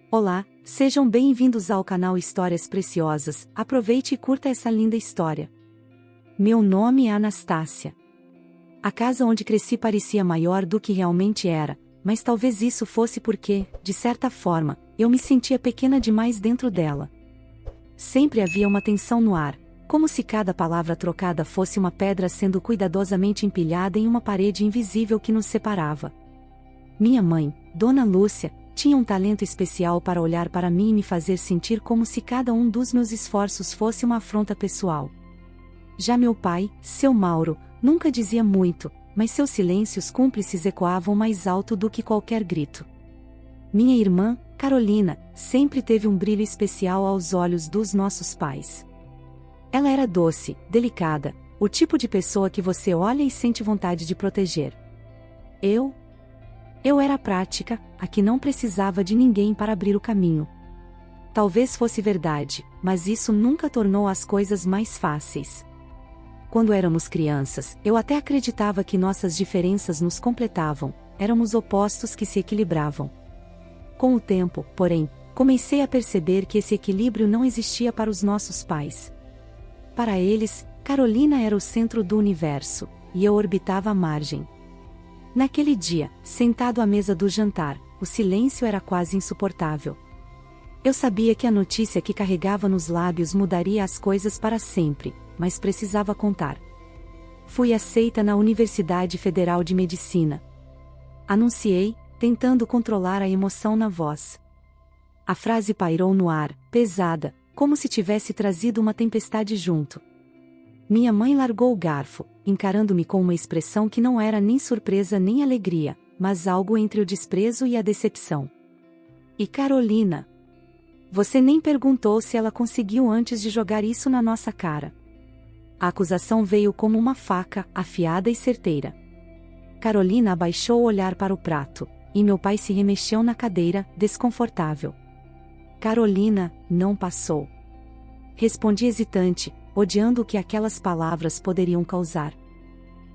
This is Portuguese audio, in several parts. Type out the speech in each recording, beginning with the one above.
Olá, sejam bem-vindos ao canal Histórias Preciosas. Aproveite e curta essa linda história. Meu nome é Anastácia. A casa onde cresci parecia maior do que realmente era, mas talvez isso fosse porque, de certa forma, eu me sentia pequena demais dentro dela. Sempre havia uma tensão no ar, como se cada palavra trocada fosse uma pedra sendo cuidadosamente empilhada em uma parede invisível que nos separava. Minha mãe, Dona Lúcia, tinha um talento especial para olhar para mim e me fazer sentir como se cada um dos meus esforços fosse uma afronta pessoal. Já meu pai, seu Mauro, nunca dizia muito, mas seus silêncios cúmplices ecoavam mais alto do que qualquer grito. Minha irmã, Carolina, sempre teve um brilho especial aos olhos dos nossos pais. Ela era doce, delicada, o tipo de pessoa que você olha e sente vontade de proteger. Eu era prática, a que não precisava de ninguém para abrir o caminho. Talvez fosse verdade, mas isso nunca tornou as coisas mais fáceis. Quando éramos crianças, eu até acreditava que nossas diferenças nos completavam, éramos opostos que se equilibravam. Com o tempo, porém, comecei a perceber que esse equilíbrio não existia para os nossos pais. Para eles, Carolina era o centro do universo, e eu orbitava à margem. Naquele dia, sentado à mesa do jantar, o silêncio era quase insuportável. Eu sabia que a notícia que carregava nos lábios mudaria as coisas para sempre, mas precisava contar. Fui aceita na Universidade Federal de Medicina. Anunciei, tentando controlar a emoção na voz. A frase pairou no ar, pesada, como se tivesse trazido uma tempestade junto. Minha mãe largou o garfo, encarando-me com uma expressão que não era nem surpresa nem alegria, mas algo entre o desprezo e a decepção. E Carolina? Você nem perguntou se ela conseguiu antes de jogar isso na nossa cara. A acusação veio como uma faca, afiada e certeira. Carolina abaixou o olhar para o prato, e meu pai se remexeu na cadeira, desconfortável. Carolina, não passou. Respondi hesitante, odiando o que aquelas palavras poderiam causar.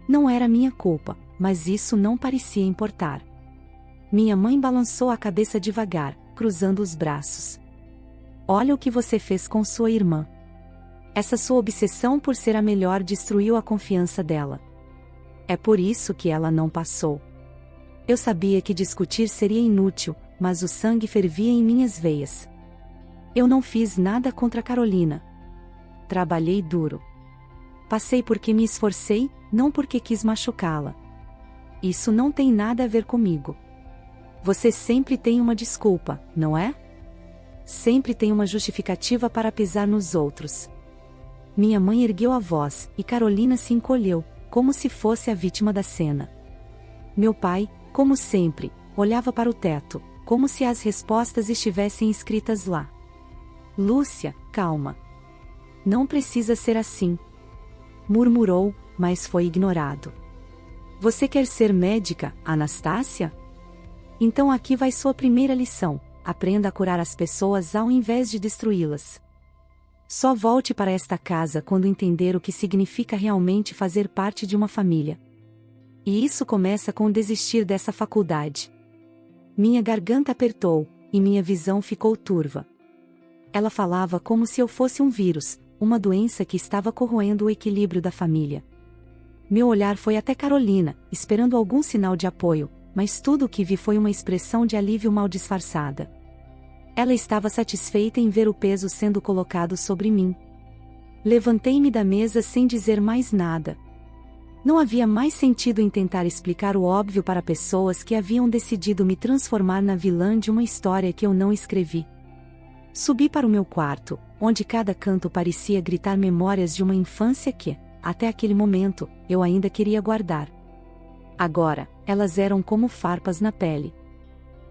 Não era minha culpa, mas isso não parecia importar. Minha mãe balançou a cabeça devagar, cruzando os braços. Olha o que você fez com sua irmã. Essa sua obsessão por ser a melhor destruiu a confiança dela. É por isso que ela não passou. Eu sabia que discutir seria inútil, mas o sangue fervia em minhas veias. Eu não fiz nada contra Carolina. Trabalhei duro. Passei porque me esforcei, não porque quis machucá-la. Isso não tem nada a ver comigo. Você sempre tem uma desculpa, não é? Sempre tem uma justificativa para pisar nos outros. Minha mãe ergueu a voz, e Carolina se encolheu, como se fosse a vítima da cena. Meu pai, como sempre, olhava para o teto, como se as respostas estivessem escritas lá. Lúcia, calma. Não precisa ser assim. Murmurou, mas foi ignorado. Você quer ser médica, Anastácia? Então aqui vai sua primeira lição: aprenda a curar as pessoas ao invés de destruí-las. Só volte para esta casa quando entender o que significa realmente fazer parte de uma família. E isso começa com desistir dessa faculdade. Minha garganta apertou, e minha visão ficou turva. Ela falava como se eu fosse um vírus, uma doença que estava corroendo o equilíbrio da família. Meu olhar foi até Carolina, esperando algum sinal de apoio, mas tudo o que vi foi uma expressão de alívio mal disfarçada. Ela estava satisfeita em ver o peso sendo colocado sobre mim. Levantei-me da mesa sem dizer mais nada. Não havia mais sentido em tentar explicar o óbvio para pessoas que haviam decidido me transformar na vilã de uma história que eu não escrevi. Subi para o meu quarto, onde cada canto parecia gritar memórias de uma infância que, até aquele momento, eu ainda queria guardar. Agora, elas eram como farpas na pele.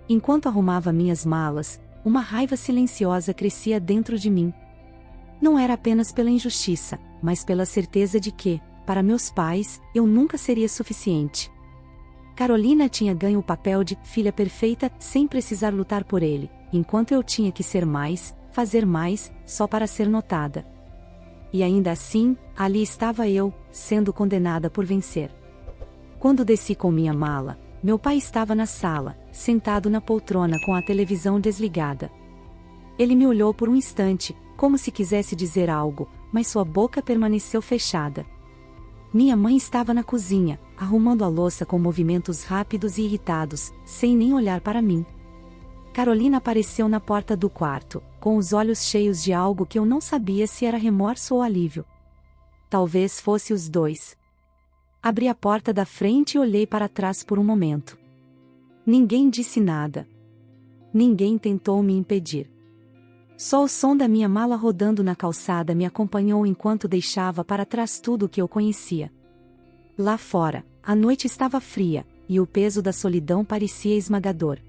Enquanto arrumava minhas malas, uma raiva silenciosa crescia dentro de mim. Não era apenas pela injustiça, mas pela certeza de que, para meus pais, eu nunca seria suficiente. Carolina tinha ganho o papel de filha perfeita sem precisar lutar por ele, enquanto eu tinha que ser mais, fazer mais, só para ser notada. E ainda assim, ali estava eu, sendo condenada por vencer. Quando desci com minha mala, Meu pai estava na sala, sentado na poltrona com a televisão desligada. Ele me olhou por um instante, como se quisesse dizer algo, mas sua boca permaneceu fechada. Minha mãe estava na cozinha, arrumando a louça com movimentos rápidos e irritados, sem nem olhar para mim. Carolina apareceu na porta do quarto, com os olhos cheios de algo que eu não sabia se era remorso ou alívio. Talvez fosse os dois. Abri a porta da frente e olhei para trás por um momento. Ninguém disse nada. Ninguém tentou me impedir. Só o som da minha mala rodando na calçada me acompanhou enquanto deixava para trás tudo o que eu conhecia. Lá fora, a noite estava fria, e o peso da solidão parecia esmagador.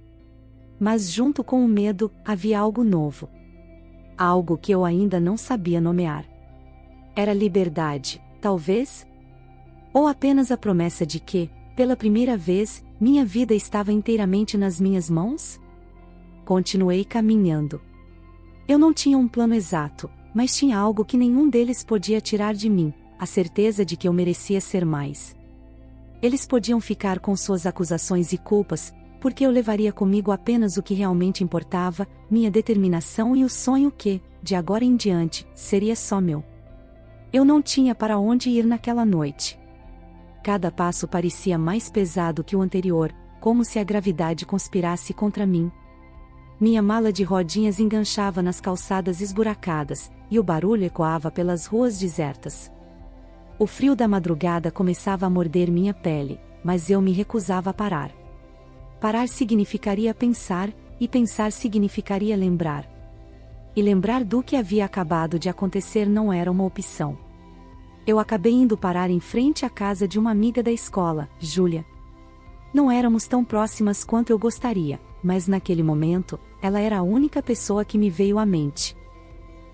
Mas junto com o medo, havia algo novo. Algo que eu ainda não sabia nomear. Era liberdade, talvez? Ou apenas a promessa de que, pela primeira vez, minha vida estava inteiramente nas minhas mãos? Continuei caminhando. Eu não tinha um plano exato, mas tinha algo que nenhum deles podia tirar de mim, a certeza de que eu merecia ser mais. Eles podiam ficar com suas acusações e culpas, porque eu levaria comigo apenas o que realmente importava, minha determinação e o sonho que, de agora em diante, seria só meu. Eu não tinha para onde ir naquela noite. Cada passo parecia mais pesado que o anterior, como se a gravidade conspirasse contra mim. Minha mala de rodinhas enganchava nas calçadas esburacadas, e o barulho ecoava pelas ruas desertas. O frio da madrugada começava a morder minha pele, mas eu me recusava a parar. Parar significaria pensar, e pensar significaria lembrar. E lembrar do que havia acabado de acontecer não era uma opção. Eu acabei indo parar em frente à casa de uma amiga da escola, Júlia. Não éramos tão próximas quanto eu gostaria, mas naquele momento, ela era a única pessoa que me veio à mente.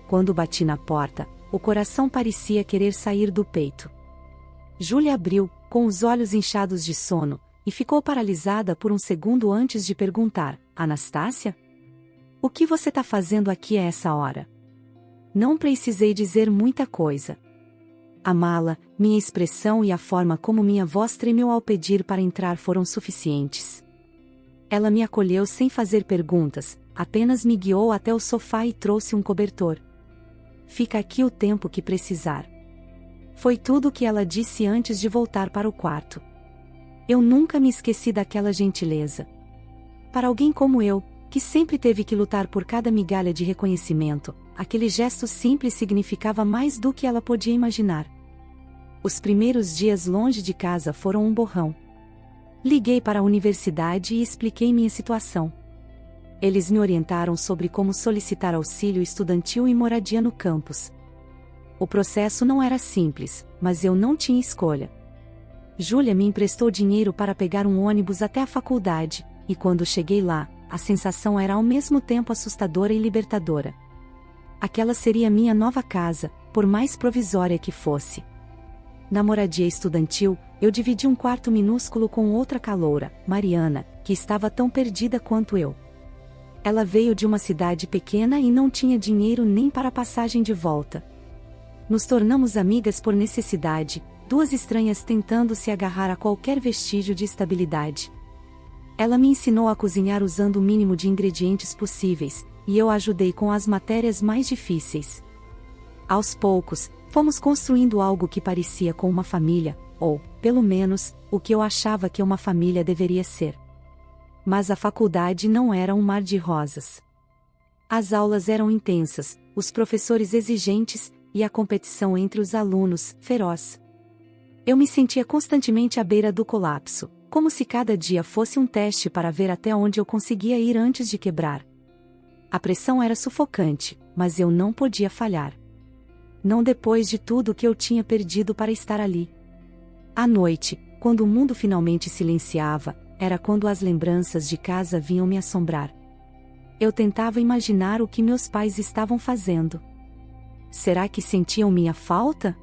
Quando bati na porta, o coração parecia querer sair do peito. Júlia abriu, com os olhos inchados de sono, e ficou paralisada por um segundo antes de perguntar: Anastácia? O que você está fazendo aqui a essa hora? Não precisei dizer muita coisa. A mala, minha expressão e a forma como minha voz tremeu ao pedir para entrar foram suficientes. Ela me acolheu sem fazer perguntas, apenas me guiou até o sofá e trouxe um cobertor. Fica aqui o tempo que precisar. Foi tudo o que ela disse antes de voltar para o quarto. Eu nunca me esqueci daquela gentileza. Para alguém como eu, que sempre teve que lutar por cada migalha de reconhecimento, aquele gesto simples significava mais do que ela podia imaginar. Os primeiros dias longe de casa foram um borrão. Liguei para a universidade e expliquei minha situação. Eles me orientaram sobre como solicitar auxílio estudantil e moradia no campus. O processo não era simples, mas eu não tinha escolha. Júlia me emprestou dinheiro para pegar um ônibus até a faculdade, e quando cheguei lá, a sensação era ao mesmo tempo assustadora e libertadora. Aquela seria minha nova casa, por mais provisória que fosse. Na moradia estudantil, eu dividi um quarto minúsculo com outra caloura, Mariana, que estava tão perdida quanto eu. Ela veio de uma cidade pequena e não tinha dinheiro nem para a passagem de volta. Nos tornamos amigas por necessidade, duas estranhas tentando se agarrar a qualquer vestígio de estabilidade. Ela me ensinou a cozinhar usando o mínimo de ingredientes possíveis, e eu a ajudei com as matérias mais difíceis. Aos poucos, fomos construindo algo que parecia com uma família, ou, pelo menos, o que eu achava que uma família deveria ser. Mas a faculdade não era um mar de rosas. As aulas eram intensas, os professores exigentes, e a competição entre os alunos, feroz. Eu me sentia constantemente à beira do colapso, como se cada dia fosse um teste para ver até onde eu conseguia ir antes de quebrar. A pressão era sufocante, mas eu não podia falhar. Não depois de tudo que eu tinha perdido para estar ali. À noite, quando o mundo finalmente silenciava, era quando as lembranças de casa vinham me assombrar. Eu tentava imaginar o que meus pais estavam fazendo. Será que sentiam minha falta?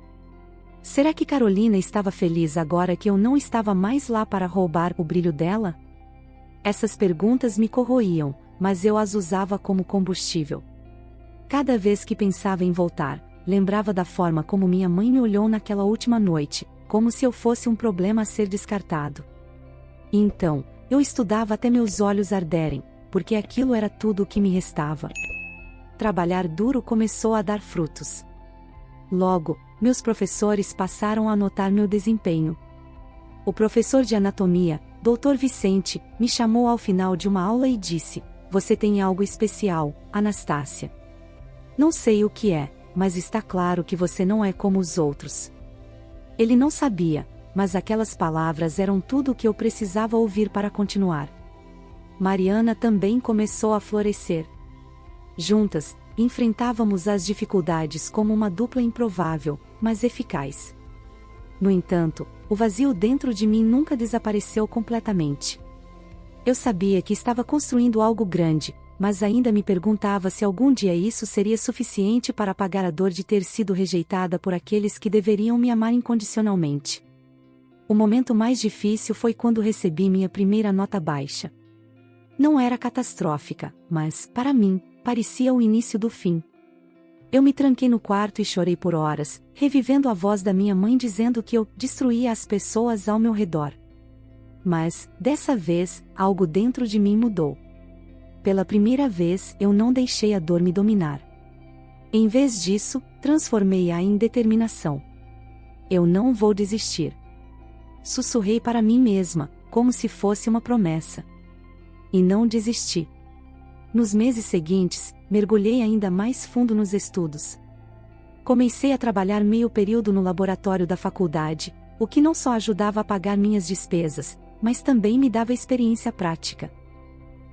Será que Carolina estava feliz agora que eu não estava mais lá para roubar o brilho dela? Essas perguntas me corroíam, mas eu as usava como combustível. Cada vez que pensava em voltar, lembrava da forma como minha mãe me olhou naquela última noite, como se eu fosse um problema a ser descartado. E então, eu estudava até meus olhos arderem, porque aquilo era tudo o que me restava. Trabalhar duro começou a dar frutos. Logo, meus professores passaram a notar meu desempenho. O professor de anatomia, Dr. Vicente, me chamou ao final de uma aula e disse: "Você tem algo especial, Anastácia. Não sei o que é, mas está claro que você não é como os outros." Ele não sabia, mas aquelas palavras eram tudo o que eu precisava ouvir para continuar. Mariana também começou a florescer. Juntas, enfrentávamos as dificuldades como uma dupla improvável, mas eficaz. No entanto, o vazio dentro de mim nunca desapareceu completamente. Eu sabia que estava construindo algo grande, mas ainda me perguntava se algum dia isso seria suficiente para apagar a dor de ter sido rejeitada por aqueles que deveriam me amar incondicionalmente. O momento mais difícil foi quando recebi minha primeira nota baixa. Não era catastrófica, mas, para mim, parecia o início do fim. Eu me tranquei no quarto e chorei por horas, revivendo a voz da minha mãe dizendo que eu destruía as pessoas ao meu redor. Mas, dessa vez, algo dentro de mim mudou. Pela primeira vez, eu não deixei a dor me dominar. Em vez disso, transformei-a em determinação. Eu não vou desistir. Sussurrei para mim mesma, como se fosse uma promessa. E não desisti. Nos meses seguintes, mergulhei ainda mais fundo nos estudos. Comecei a trabalhar meio período no laboratório da faculdade, o que não só ajudava a pagar minhas despesas, mas também me dava experiência prática.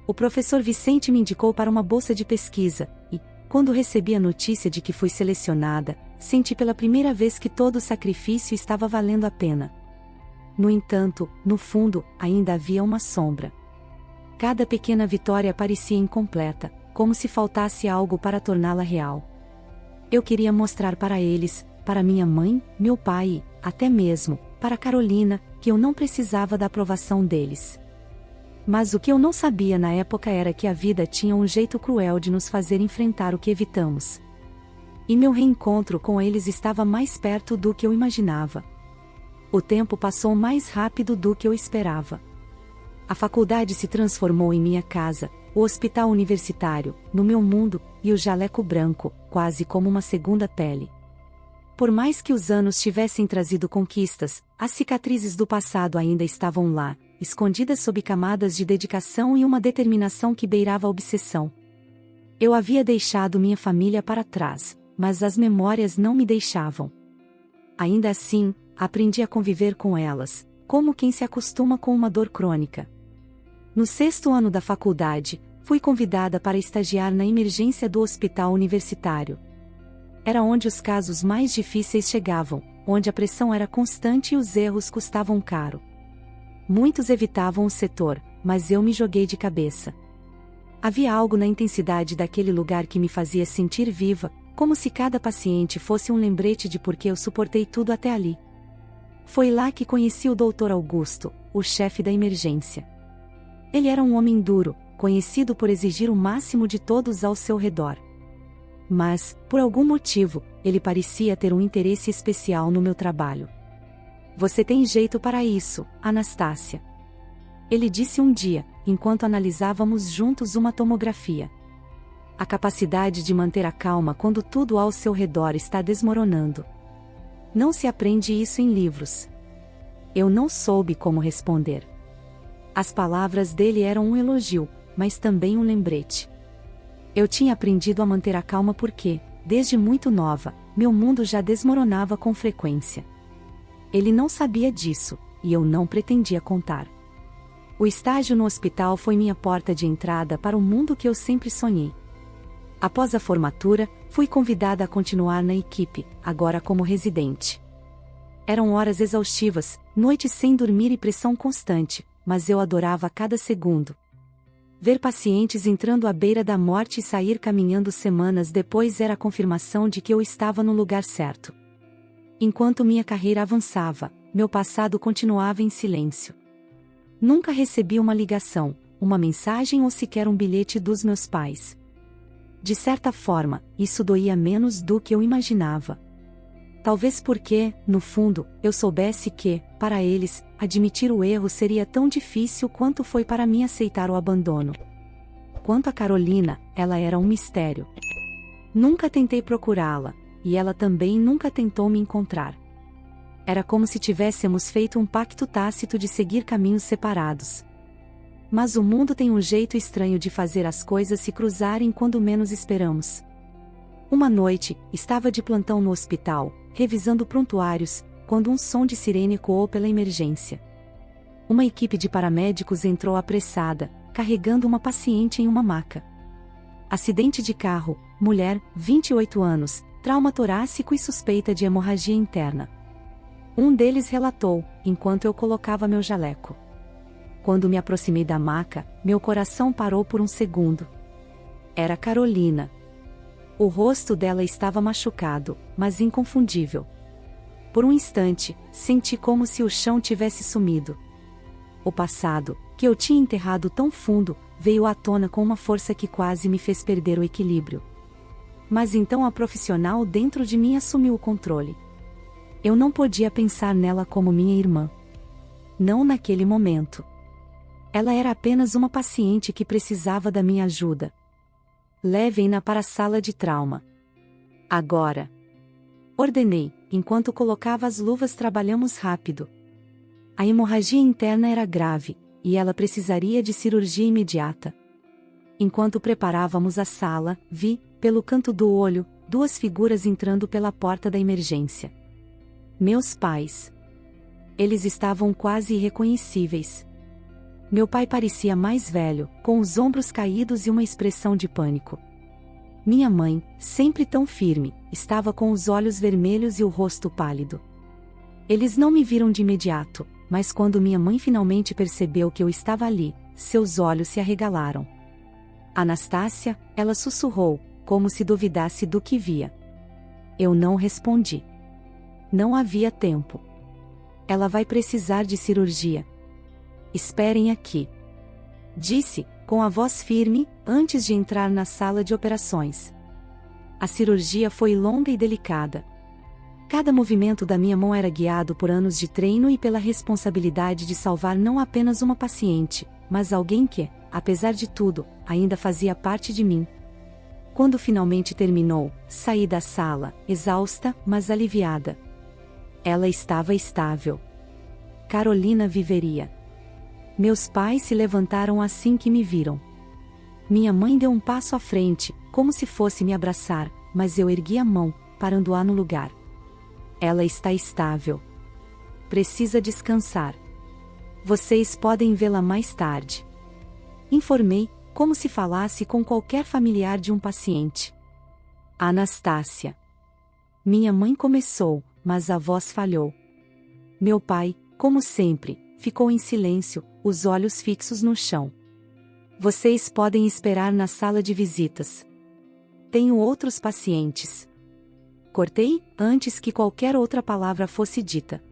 O professor Vicente me indicou para uma bolsa de pesquisa, e, quando recebi a notícia de que fui selecionada, senti pela primeira vez que todo o sacrifício estava valendo a pena. No entanto, no fundo, ainda havia uma sombra. Cada pequena vitória parecia incompleta, como se faltasse algo para torná-la real. Eu queria mostrar para eles, para minha mãe, meu pai e, até mesmo, para Carolina, que eu não precisava da aprovação deles. Mas o que eu não sabia na época era que a vida tinha um jeito cruel de nos fazer enfrentar o que evitamos. E meu reencontro com eles estava mais perto do que eu imaginava. O tempo passou mais rápido do que eu esperava. A faculdade se transformou em minha casa, o hospital universitário, no meu mundo, e o jaleco branco, quase como uma segunda pele. Por mais que os anos tivessem trazido conquistas, as cicatrizes do passado ainda estavam lá, escondidas sob camadas de dedicação e uma determinação que beirava a obsessão. Eu havia deixado minha família para trás, mas as memórias não me deixavam. Ainda assim, aprendi a conviver com elas, como quem se acostuma com uma dor crônica. No 6º ano da faculdade, fui convidada para estagiar na emergência do hospital universitário. Era onde os casos mais difíceis chegavam, onde a pressão era constante e os erros custavam caro. Muitos evitavam o setor, mas eu me joguei de cabeça. Havia algo na intensidade daquele lugar que me fazia sentir viva, como se cada paciente fosse um lembrete de por que eu suportei tudo até ali. Foi lá que conheci o Dr. Augusto, o chefe da emergência. Ele era um homem duro, conhecido por exigir o máximo de todos ao seu redor. Mas, por algum motivo, ele parecia ter um interesse especial no meu trabalho. "Você tem jeito para isso, Anastácia." Ele disse um dia, enquanto analisávamos juntos uma tomografia. A capacidade de manter a calma quando tudo ao seu redor está desmoronando. Não se aprende isso em livros. Eu não soube como responder. As palavras dele eram um elogio, mas também um lembrete. Eu tinha aprendido a manter a calma porque, desde muito nova, meu mundo já desmoronava com frequência. Ele não sabia disso, e eu não pretendia contar. O estágio no hospital foi minha porta de entrada para o mundo que eu sempre sonhei. Após a formatura, fui convidada a continuar na equipe, agora como residente. Eram horas exaustivas, noites sem dormir e pressão constante, mas eu adorava cada segundo. Ver pacientes entrando à beira da morte e sair caminhando semanas depois era a confirmação de que eu estava no lugar certo. Enquanto minha carreira avançava, meu passado continuava em silêncio. Nunca recebi uma ligação, uma mensagem ou sequer um bilhete dos meus pais. De certa forma, isso doía menos do que eu imaginava. Talvez porque, no fundo, eu soubesse que, para eles, admitir o erro seria tão difícil quanto foi para mim aceitar o abandono. Quanto a Carolina, ela era um mistério. Nunca tentei procurá-la, e ela também nunca tentou me encontrar. Era como se tivéssemos feito um pacto tácito de seguir caminhos separados. Mas o mundo tem um jeito estranho de fazer as coisas se cruzarem quando menos esperamos. Uma noite, estava de plantão no hospital, revisando prontuários, quando um som de sirene ecoou pela emergência. Uma equipe de paramédicos entrou apressada, carregando uma paciente em uma maca. Acidente de carro, mulher, 28 anos, trauma torácico e suspeita de hemorragia interna. Um deles relatou, enquanto eu colocava meu jaleco. Quando me aproximei da maca, meu coração parou por um segundo. Era Carolina. O rosto dela estava machucado, mas inconfundível. Por um instante, senti como se o chão tivesse sumido. O passado, que eu tinha enterrado tão fundo, veio à tona com uma força que quase me fez perder o equilíbrio. Mas então a profissional dentro de mim assumiu o controle. Eu não podia pensar nela como minha irmã. Não naquele momento. Ela era apenas uma paciente que precisava da minha ajuda. Levem-na para a sala de trauma. Agora. Ordenei, enquanto colocava as luvas. Trabalhamos rápido. A hemorragia interna era grave, e ela precisaria de cirurgia imediata. Enquanto preparávamos a sala, vi, pelo canto do olho, duas figuras entrando pela porta da emergência. Meus pais. Eles estavam quase irreconhecíveis. Meu pai parecia mais velho, com os ombros caídos e uma expressão de pânico. Minha mãe, sempre tão firme, estava com os olhos vermelhos e o rosto pálido. Eles não me viram de imediato, mas quando minha mãe finalmente percebeu que eu estava ali, seus olhos se arregalaram. Anastácia, ela sussurrou, como se duvidasse do que via. Eu não respondi. Não havia tempo. Ela vai precisar de cirurgia. Esperem aqui. Disse, com a voz firme, antes de entrar na sala de operações. A cirurgia foi longa e delicada. Cada movimento da minha mão era guiado por anos de treino e pela responsabilidade de salvar não apenas uma paciente, mas alguém que, apesar de tudo, ainda fazia parte de mim. Quando finalmente terminou, saí da sala, exausta, mas aliviada. Ela estava estável. Carolina viveria. Meus pais se levantaram assim que me viram. Minha mãe deu um passo à frente, como se fosse me abraçar, mas eu ergui a mão, parando-a no lugar. Ela está estável. Precisa descansar. Vocês podem vê-la mais tarde. Informei, como se falasse com qualquer familiar de um paciente. Anastácia. Minha mãe começou, mas a voz falhou. Meu pai, como sempre, ficou em silêncio, os olhos fixos no chão. Vocês podem esperar na sala de visitas. Tenho outros pacientes. Cortei, antes que qualquer outra palavra fosse dita.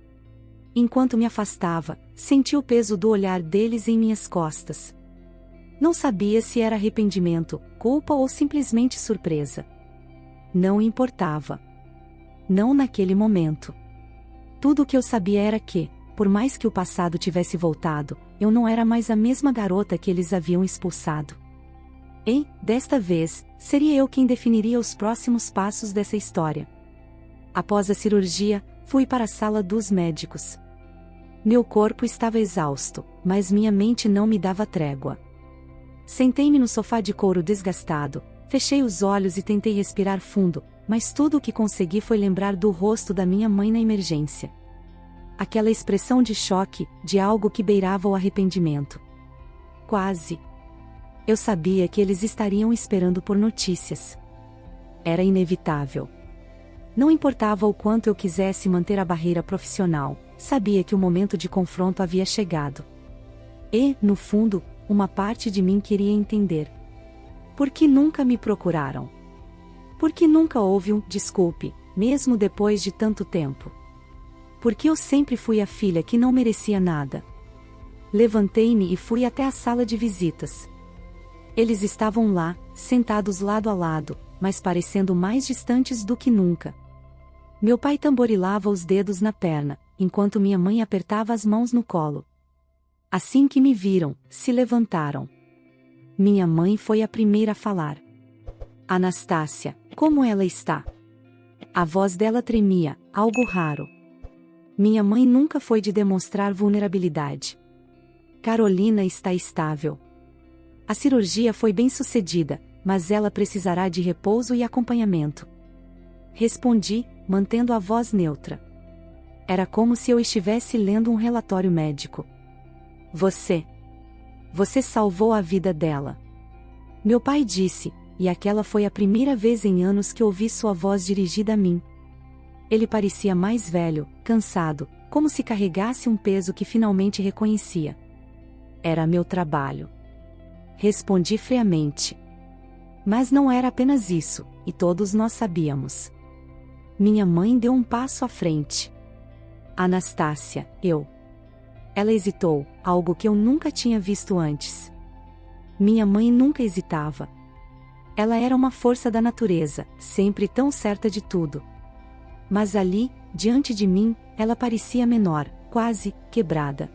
Enquanto me afastava, senti o peso do olhar deles em minhas costas. Não sabia se era arrependimento, culpa ou simplesmente surpresa. Não importava. Não naquele momento. Tudo o que eu sabia era que, por mais que o passado tivesse voltado, eu não era mais a mesma garota que eles haviam expulsado. E, desta vez, seria eu quem definiria os próximos passos dessa história. Após a cirurgia, fui para a sala dos médicos. Meu corpo estava exausto, mas minha mente não me dava trégua. Sentei-me no sofá de couro desgastado, fechei os olhos e tentei respirar fundo, mas tudo o que consegui foi lembrar do rosto da minha mãe na emergência. Aquela expressão de choque, de algo que beirava o arrependimento. Quase. Eu sabia que eles estariam esperando por notícias. Era inevitável. Não importava o quanto eu quisesse manter a barreira profissional, sabia que o momento de confronto havia chegado. E, no fundo, uma parte de mim queria entender. Por que nunca me procuraram? Por que nunca houve um desculpe, mesmo depois de tanto tempo? Porque eu sempre fui a filha que não merecia nada. Levantei-me e fui até a sala de visitas. Eles estavam lá, sentados lado a lado, mas parecendo mais distantes do que nunca. Meu pai tamborilava os dedos na perna, enquanto minha mãe apertava as mãos no colo. Assim que me viram, se levantaram. Minha mãe foi a primeira a falar. Anastácia, como ela está? A voz dela tremia, algo raro. Minha mãe nunca foi de demonstrar vulnerabilidade. Carolina está estável. A cirurgia foi bem sucedida, mas ela precisará de repouso e acompanhamento. Respondi, mantendo a voz neutra. Era como se eu estivesse lendo um relatório médico. Você salvou a vida dela. Meu pai disse, e aquela foi a primeira vez em anos que ouvi sua voz dirigida a mim. Ele parecia mais velho, cansado, como se carregasse um peso que finalmente reconhecia. Era meu trabalho. Respondi friamente. Mas não era apenas isso, e todos nós sabíamos. Minha mãe deu um passo à frente. Anastácia, Ela hesitou, algo que eu nunca tinha visto antes. Minha mãe nunca hesitava. Ela era uma força da natureza, sempre tão certa de tudo. Mas ali, diante de mim, ela parecia menor, quase quebrada.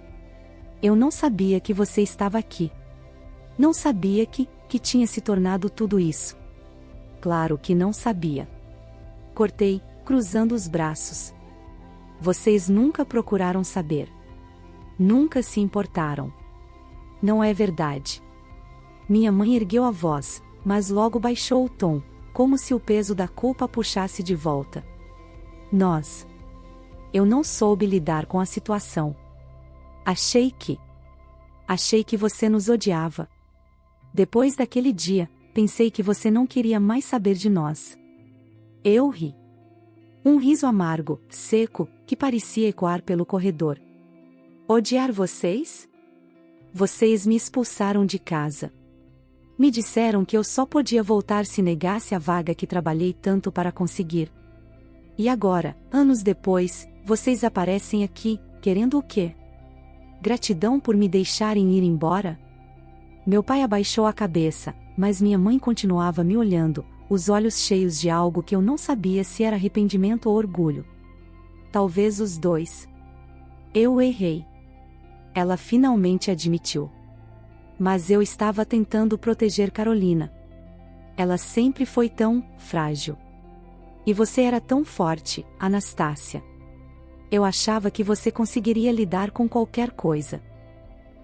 Eu não sabia que você estava aqui. Não sabia que tinha se tornado tudo isso. Claro que não sabia. Cortei, cruzando os braços. Vocês nunca procuraram saber. Nunca se importaram. Não é verdade. Minha mãe ergueu a voz, mas logo baixou o tom, como se o peso da culpa a puxasse de volta. Eu não soube lidar com a situação. Achei que você nos odiava. Depois daquele dia, pensei que você não queria mais saber de nós. Eu ri. Um riso amargo, seco, que parecia ecoar pelo corredor. Odiar vocês? Vocês me expulsaram de casa. Me disseram que eu só podia voltar se negasse a vaga que trabalhei tanto para conseguir. E agora, anos depois, vocês aparecem aqui, querendo o quê? Gratidão por me deixarem ir embora? Meu pai abaixou a cabeça, mas minha mãe continuava me olhando, os olhos cheios de algo que eu não sabia se era arrependimento ou orgulho. Talvez os dois. Eu errei. Ela finalmente admitiu. Mas eu estava tentando proteger Carolina. Ela sempre foi tão frágil. E você era tão forte, Anastácia. Eu achava que você conseguiria lidar com qualquer coisa.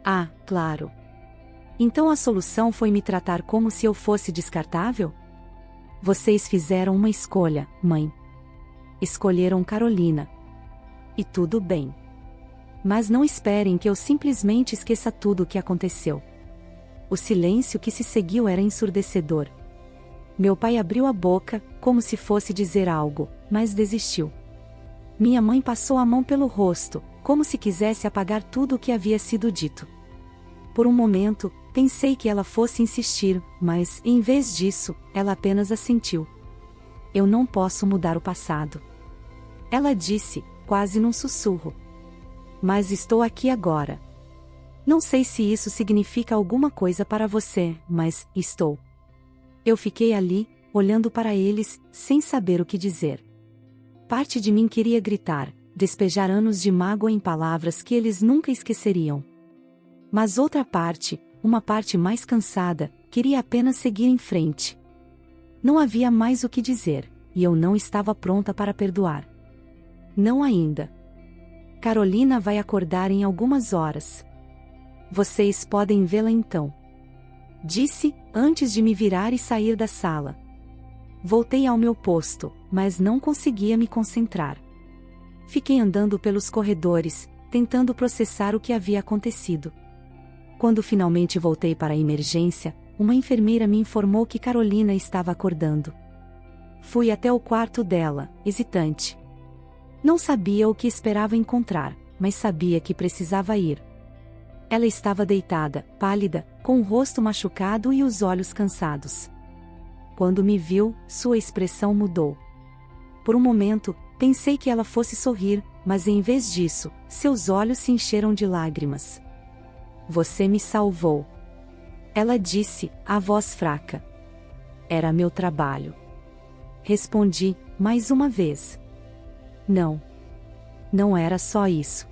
Ah, claro. Então a solução foi me tratar como se eu fosse descartável? Vocês fizeram uma escolha, mãe. Escolheram Carolina. E tudo bem. Mas não esperem que eu simplesmente esqueça tudo o que aconteceu. O silêncio que se seguiu era ensurdecedor. Meu pai abriu a boca, como se fosse dizer algo, mas desistiu. Minha mãe passou a mão pelo rosto, como se quisesse apagar tudo o que havia sido dito. Por um momento, pensei que ela fosse insistir, mas, em vez disso, ela apenas assentiu. Eu não posso mudar o passado. Ela disse, quase num sussurro. Mas estou aqui agora. Não sei se isso significa alguma coisa para você, mas estou. Eu fiquei ali, olhando para eles, sem saber o que dizer. Parte de mim queria gritar, despejar anos de mágoa em palavras que eles nunca esqueceriam. Mas outra parte, uma parte mais cansada, queria apenas seguir em frente. Não havia mais o que dizer, e eu não estava pronta para perdoar. Não ainda. Carolina vai acordar em algumas horas. Vocês podem vê-la então. Disse, antes de me virar e sair da sala. Voltei ao meu posto, mas não conseguia me concentrar. Fiquei andando pelos corredores, tentando processar o que havia acontecido. Quando finalmente voltei para a emergência, uma enfermeira me informou que Carolina estava acordando. Fui até o quarto dela, hesitante. Não sabia o que esperava encontrar, mas sabia que precisava ir. Ela estava deitada, pálida, com o rosto machucado e os olhos cansados. Quando me viu, sua expressão mudou. Por um momento, pensei que ela fosse sorrir, mas em vez disso, seus olhos se encheram de lágrimas. Você me salvou. Ela disse, a voz fraca. Era meu trabalho. Respondi, mais uma vez. Não. Não era só isso.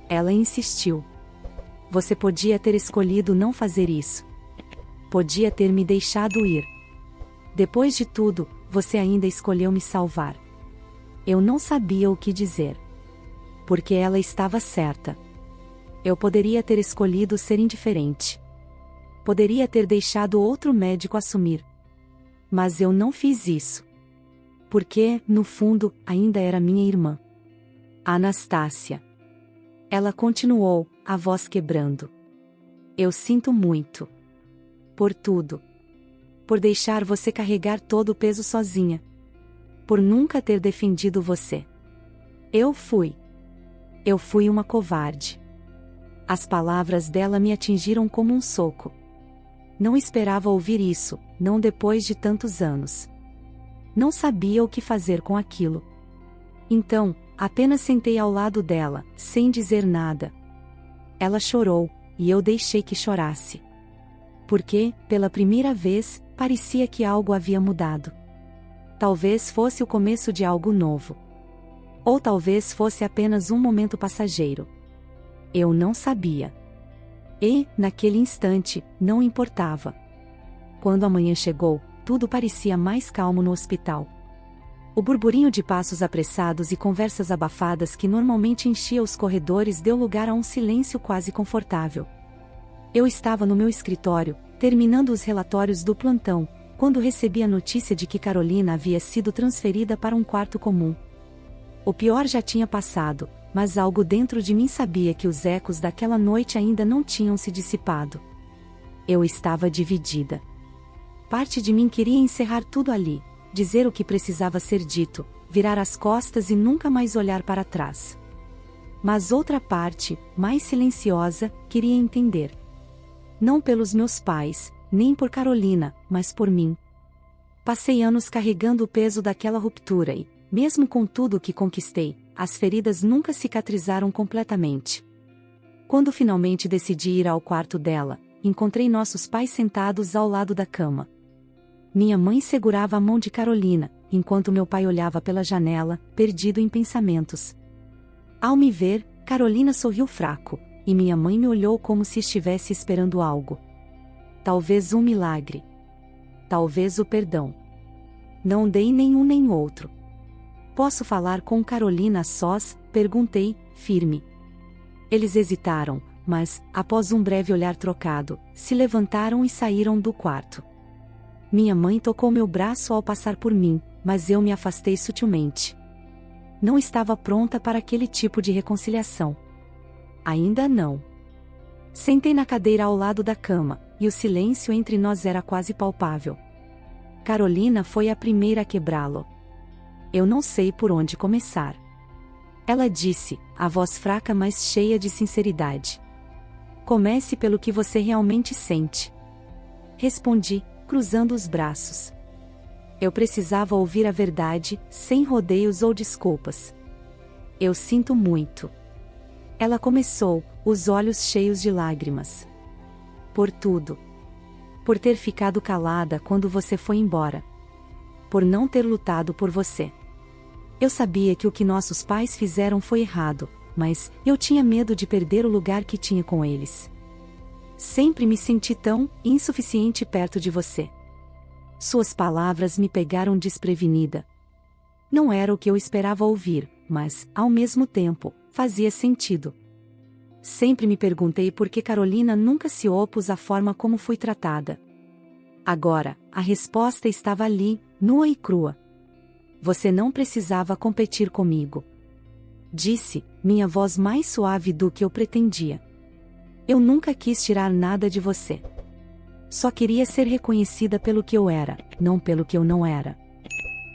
Ela insistiu. Você podia ter escolhido não fazer isso. Podia ter me deixado ir. Depois de tudo, você ainda escolheu me salvar. Eu não sabia o que dizer. Porque ela estava certa. Eu poderia ter escolhido ser indiferente. Poderia ter deixado outro médico assumir. Mas eu não fiz isso. Porque, no fundo, ainda era minha irmã. Anastácia. Ela continuou, a voz quebrando. Eu sinto muito. Por tudo. Por deixar você carregar todo o peso sozinha. Por nunca ter defendido você. Eu fui uma covarde. As palavras dela me atingiram como um soco. Não esperava ouvir isso, não depois de tantos anos. Não sabia o que fazer com aquilo. Então, apenas sentei ao lado dela, sem dizer nada. Ela chorou, e eu deixei que chorasse. Porque, pela primeira vez, parecia que algo havia mudado. Talvez fosse o começo de algo novo. Ou talvez fosse apenas um momento passageiro. Eu não sabia. E, naquele instante, não importava. Quando a manhã chegou, tudo parecia mais calmo no hospital. O burburinho de passos apressados e conversas abafadas que normalmente enchia os corredores deu lugar a um silêncio quase confortável. Eu estava no meu escritório, terminando os relatórios do plantão, quando recebi a notícia de que Carolina havia sido transferida para um quarto comum. O pior já tinha passado, mas algo dentro de mim sabia que os ecos daquela noite ainda não tinham se dissipado. Eu estava dividida. Parte de mim queria encerrar tudo ali, dizer o que precisava ser dito, virar as costas e nunca mais olhar para trás. Mas outra parte, mais silenciosa, queria entender. Não pelos meus pais, nem por Carolina, mas por mim. Passei anos carregando o peso daquela ruptura e, mesmo com tudo o que conquistei, as feridas nunca cicatrizaram completamente. Quando finalmente decidi ir ao quarto dela, encontrei nossos pais sentados ao lado da cama. Minha mãe segurava a mão de Carolina, enquanto meu pai olhava pela janela, perdido em pensamentos. Ao me ver, Carolina sorriu fraco, e minha mãe me olhou como se estivesse esperando algo. Talvez um milagre. Talvez o perdão. Não dei nenhum nem outro. Posso falar com Carolina a sós? Perguntei, firme. Eles hesitaram, mas, após um breve olhar trocado, se levantaram e saíram do quarto. Minha mãe tocou meu braço ao passar por mim, mas eu me afastei sutilmente. Não estava pronta para aquele tipo de reconciliação. Ainda não. Sentei na cadeira ao lado da cama, e o silêncio entre nós era quase palpável. Carolina foi a primeira a quebrá-lo. Eu não sei por onde começar. Ela disse, a voz fraca mas cheia de sinceridade. Comece pelo que você realmente sente. Respondi, cruzando os braços. Eu precisava ouvir a verdade, sem rodeios ou desculpas. Eu sinto muito. Ela começou, os olhos cheios de lágrimas. Por tudo. Por ter ficado calada quando você foi embora. Por não ter lutado por você. Eu sabia que o que nossos pais fizeram foi errado, mas eu tinha medo de perder o lugar que tinha com eles. Sempre me senti tão insuficiente perto de você. Suas palavras me pegaram desprevenida. Não era o que eu esperava ouvir, mas, ao mesmo tempo, fazia sentido. Sempre me perguntei por que Carolina nunca se opôs à forma como fui tratada. Agora, a resposta estava ali, nua e crua. Você não precisava competir comigo. Disse, minha voz mais suave do que eu pretendia. Eu nunca quis tirar nada de você. Só queria ser reconhecida pelo que eu era, não pelo que eu não era.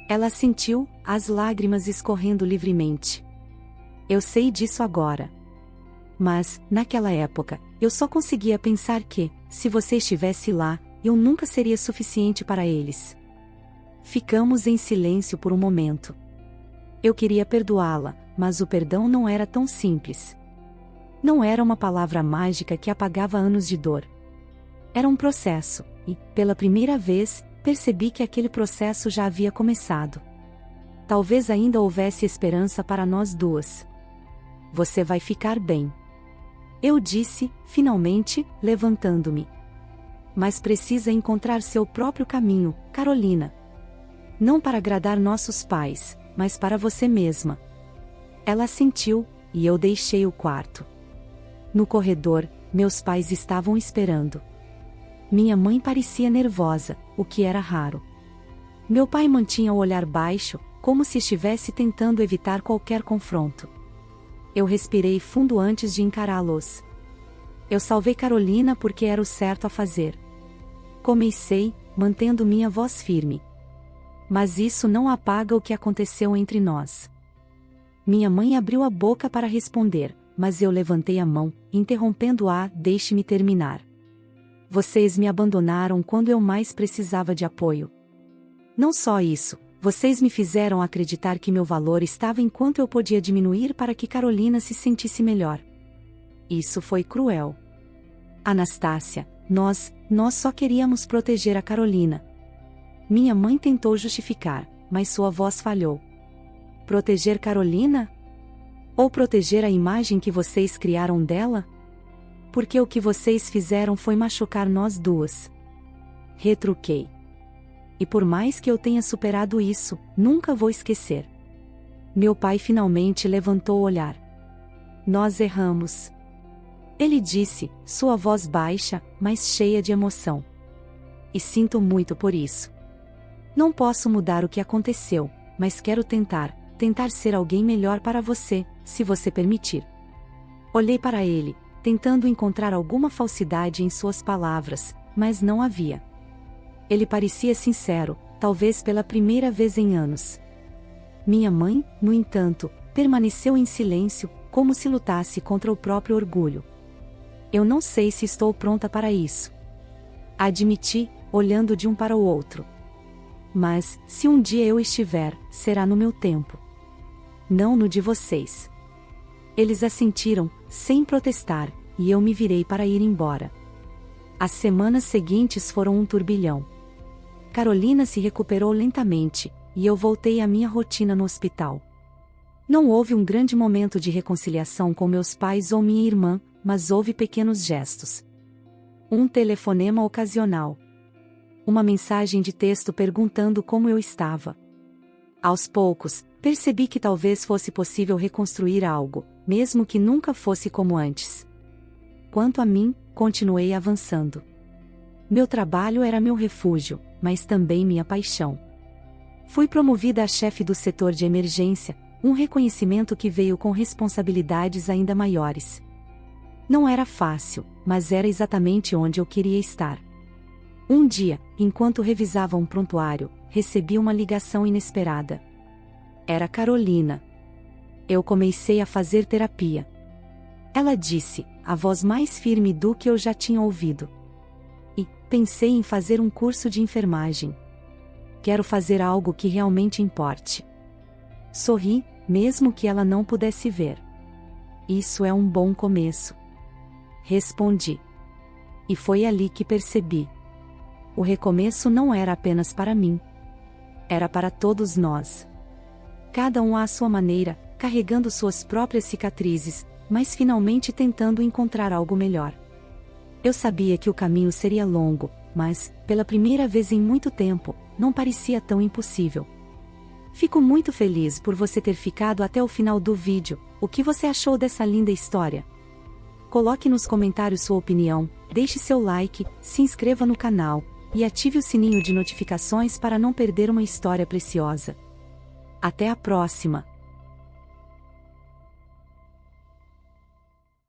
Ela sentiu, as lágrimas escorrendo livremente. Eu sei disso agora. Mas, naquela época, eu só conseguia pensar que, se você estivesse lá, eu nunca seria suficiente para eles. Ficamos em silêncio por um momento. Eu queria perdoá-la, mas o perdão não era tão simples. Não era uma palavra mágica que apagava anos de dor. Era um processo, e, pela primeira vez, percebi que aquele processo já havia começado. Talvez ainda houvesse esperança para nós duas. Você vai ficar bem. Eu disse, finalmente, levantando-me. Mas precisa encontrar seu próprio caminho, Carolina. Não para agradar nossos pais, mas para você mesma. Ela assentiu, e eu deixei o quarto. No corredor, meus pais estavam esperando. Minha mãe parecia nervosa, o que era raro. Meu pai mantinha o olhar baixo, como se estivesse tentando evitar qualquer confronto. Eu respirei fundo antes de encará-los. Eu salvei Carolina porque era o certo a fazer. Comecei, mantendo minha voz firme. Mas isso não apaga o que aconteceu entre nós. Minha mãe abriu a boca para responder, mas eu levantei a mão, interrompendo-a. Deixe-me terminar. Vocês me abandonaram quando eu mais precisava de apoio. Não só isso, vocês me fizeram acreditar que meu valor estava em quanto eu podia diminuir para que Carolina se sentisse melhor. Isso foi cruel. Anastácia, nós só queríamos proteger a Carolina. Minha mãe tentou justificar, mas sua voz falhou. Proteger Carolina? Ou proteger a imagem que vocês criaram dela? Porque o que vocês fizeram foi machucar nós duas. Retruquei. E por mais que eu tenha superado isso, nunca vou esquecer. Meu pai finalmente levantou o olhar. Nós erramos. Ele disse, sua voz baixa, mas cheia de emoção. E sinto muito por isso. Não posso mudar o que aconteceu, mas quero tentar ser alguém melhor para você, se você permitir. Olhei para ele, tentando encontrar alguma falsidade em suas palavras, mas não havia. Ele parecia sincero, talvez pela primeira vez em anos. Minha mãe, no entanto, permaneceu em silêncio, como se lutasse contra o próprio orgulho. Eu não sei se estou pronta para isso. Admiti, olhando de um para o outro. Mas, se um dia eu estiver, será no meu tempo. Não no de vocês. Eles assentiram, sem protestar, e eu me virei para ir embora. As semanas seguintes foram um turbilhão. Carolina se recuperou lentamente, e eu voltei à minha rotina no hospital. Não houve um grande momento de reconciliação com meus pais ou minha irmã, mas houve pequenos gestos. Um telefonema ocasional. Uma mensagem de texto perguntando como eu estava. Aos poucos, percebi que talvez fosse possível reconstruir algo, mesmo que nunca fosse como antes. Quanto a mim, continuei avançando. Meu trabalho era meu refúgio, mas também minha paixão. Fui promovida a chefe do setor de emergência, um reconhecimento que veio com responsabilidades ainda maiores. Não era fácil, mas era exatamente onde eu queria estar. Um dia, enquanto revisava um prontuário, recebi uma ligação inesperada. Era Carolina. Eu comecei a fazer terapia. Ela disse, a voz mais firme do que eu já tinha ouvido. E pensei em fazer um curso de enfermagem. Quero fazer algo que realmente importe. Sorri, mesmo que ela não pudesse ver. Isso é um bom começo. Respondi. E foi ali que percebi. O recomeço não era apenas para mim. Era para todos nós. Cada um à sua maneira, carregando suas próprias cicatrizes, mas finalmente tentando encontrar algo melhor. Eu sabia que o caminho seria longo, mas, pela primeira vez em muito tempo, não parecia tão impossível. Fico muito feliz por você ter ficado até o final do vídeo. O que você achou dessa linda história? Coloque nos comentários sua opinião, deixe seu like, se inscreva no canal, e ative o sininho de notificações para não perder uma história preciosa. Até a próxima!